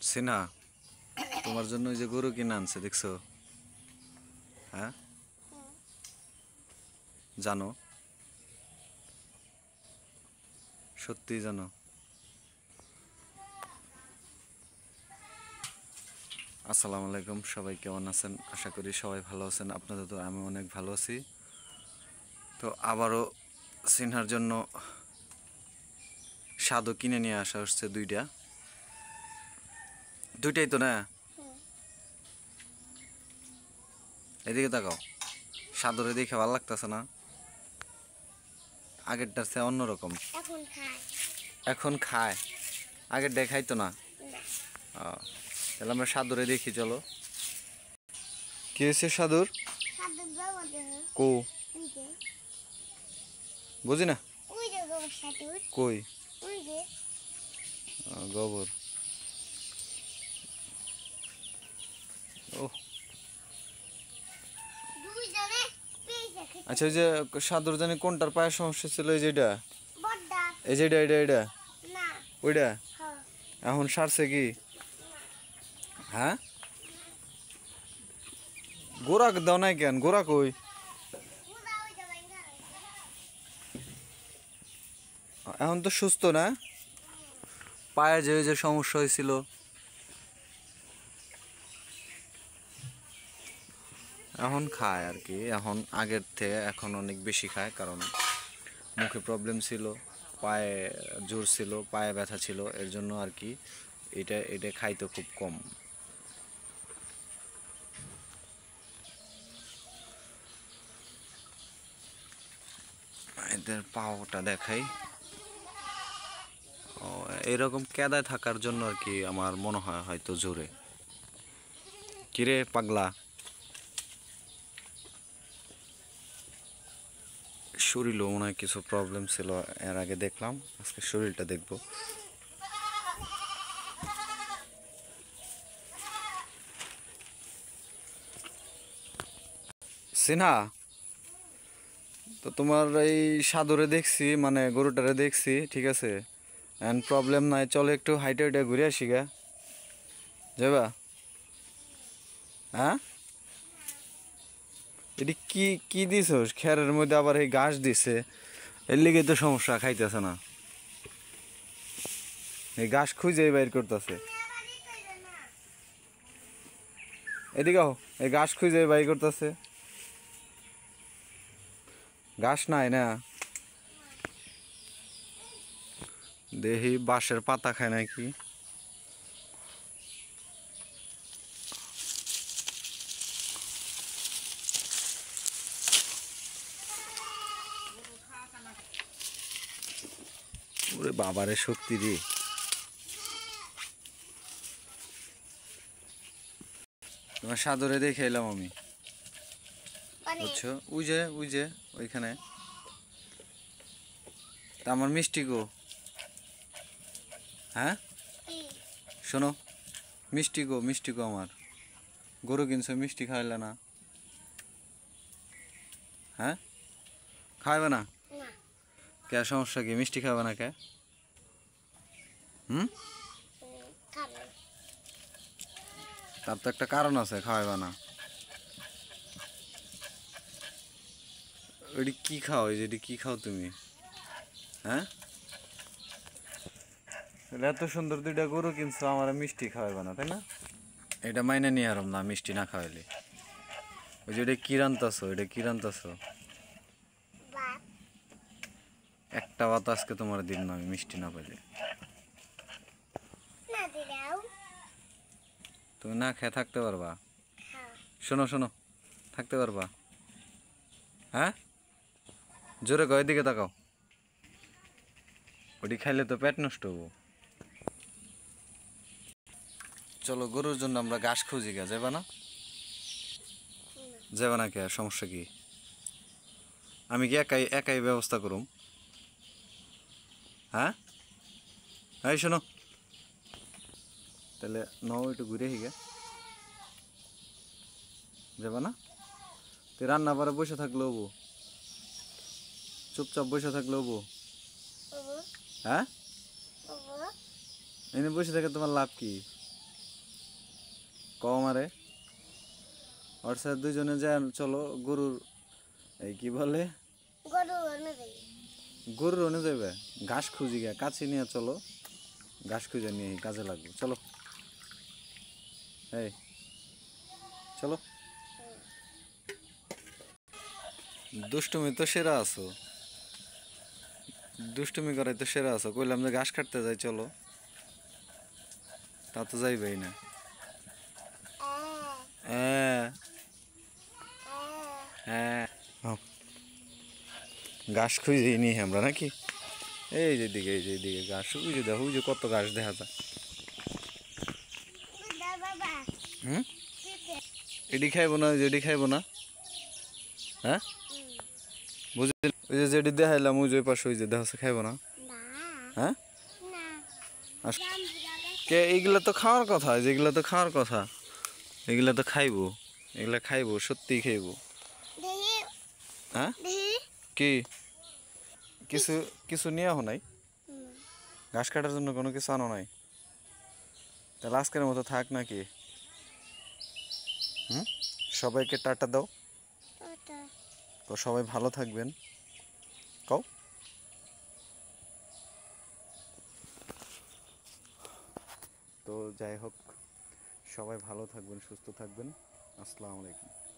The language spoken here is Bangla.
সিনা, তোমার জন্য ওই যে গরু কিনে আনছে দেখছো? হ্যাঁ, জানো? সত্যি জানো? আসসালামু আলাইকুম, সবাই কেমন আছেন? আশা করি সবাই ভালো আছেন। আপনাদের তো আমি অনেক ভালো আছি। তো আবারও সিনহার জন্য স্বাদও কিনে নিয়ে আসা হচ্ছে দুইটাই তো না? এদিকে তাকাও, সাদরে দেখে ভালো লাগতেছে না? আগেরটার চেয়ে অন্যরকম। এখন খায়, আগের দেখাই তো না। তাহলে আমরা সাদরে দেখি, চলো। কি হয়েছে সাদুর? কো বুঝি না। কই? গোবর। ও আচ্ছা, ওই যে সাদুর জানি কোনটার পায়ের সমস্যা ছিল? এই যেটা, এই যেটা, এটা ওইটা এখন সারছে কি? হ্যাঁ, গোড়া দাও নাই কেন? গোড়া কই? এখন তো সুস্থ না? পায়ে যে ওই যে সমস্যা হয়েছিল, এখন খায় আর কি। এখন আগের থেকে এখন অনেক বেশি খায়, কারণ মুখে প্রবলেম ছিল, পায়ে জোর ছিল, পায়ে ব্যথা ছিল, এর জন্য আর কি এটা এটা খাইতো খুব কম। এদের পাওটা দেখাই। ও, এরকম কেদায় থাকার জন্য আর কি আমার মনে হয় হয়তো জোরে। কিরে পাগলা, শরীরও মনে হয় কিছু প্রবলেম ছিল এর আগে দেখলাম, আজকে শরীরটা দেখবো। সিনহা, তো তোমার এই সাদরে দেখছি, মানে গরুটারে দেখছি, ঠিক আছে, এন্ড প্রবলেম নাই। চলো একটু হাইটে হাইটে ঘুরে আসি গা, যাবা? হ্যাঁ, এটি কি কি দিছ? খেরের মধ্যে আবার এই ঘাস দিছে, এর লিগে তো সমস্যা, খাইতেছে না। এই ঘাস খুঁজে বাইর করতেছে। এদিকে এই ঘাস খুঁজে বাইর করতেছে, ঘাস নাই না। দেখি বাঁশের পাতা খায় নাকি। ওরে বাবারে শক্তি রে! তোমার সাদরে দেখে এলাম আমি, বুঝছো? ওই যে ওইখানে। তা আমার মিষ্টি গো, হ্যাঁ শোনো, মিষ্টি গো আমার। গরু কিনছো, মিষ্টি খাইলে না? হ্যাঁ, খাইবে না? কে, সমস্যা কি? মিষ্টি খাবে না কে? হুম, তার তো একটা কারণ আছে খাওয়াবে না। ওইটি কি খাও? এই যে কি খাও তুমি? হ্যাঁ, এত সুন্দর দুইটা গরু কিনছো, আমার মিষ্টি খাওয়াবে না, তাই না? এটা মাইনে নিয়ে আরম না, মিষ্টি না খাওয়াইলে। ওই যে এটা কি রান্তাছো? এটা কি রান্তাছো? একটা ভাত আজকে তোমার দিন না, আমি মিষ্টি না পাইলে। তুমি না খেয়ে থাকতে পারবা? শোনো শোনো, থাকতে পারবা? হ্যাঁ, জোরে কয়, দিকে তাকাও। ওটি খাইলে তো পেট নষ্ট হবো। চলো গরুর জন্য আমরা ঘাস খুঁজি গা, যাবা না? যাবা না কে? সমস্যা কি? আমি কি একাই একাই ব্যবস্থা করুম? হ্যাঁ, এই শোনো, তাহলে নাও একটু ঘুরে হিগে, যাবা না? তুই রান্না পারে বসে থাকলে হবো? চুপচাপ বসে থাকলে হবো? হ্যাঁ, এনে বসে থাকে তোমার লাভ কি? কম আরে ওর সাথে দুজনে যায় চলো গরুর এই কি বলে গরুর ওনে যাবে ঘাস খুঁজি গে কাছে নিয়ে চলো ঘাস খুঁজে নিয়ে কাজে লাগবে চলো এই চলো দুষ্টুমি তো সেরা আছো দুষ্টুমি করাই তো সেরা আছো কইলাম যে ঘাস কাটতে যাই চলো তা তো যাইবেই না হ্যাঁ হ্যাঁ ঘাস খুঁজে নি আমরা নাকি এই যে দিকে এই যে দিকে ঘাস ওই যে দেখো ওই যে কত ঘাস দেখা যায় হুম এডি খাইবো না যেডি খাইবো না হ্যাঁ বুঝলি ওই যে যেডি দেখাইলাম ওই যে ওই পাশে ওই যে দেখা খাইবো না হ্যাঁ কে এইগুলা তো খাওয়ার কথা যেগুলা তো খাওয়ার কথা এগুলা তো খাইবো এগুলা খাইবো সত্যিই খাইবো হ্যাঁ কি কিছু কিছু নিয়ে আহ নাই ঘাস কাটার জন্য কোনো কিছু আনো নাই তাহলে আজকের মতো থাক নাকি হুম সবাইকে টাটা দাও তো সবাই ভালো থাকবেন কও তো যাই হোক সবাই ভালো থাকবেন সুস্থ থাকবেন আসসালামু আলাইকুম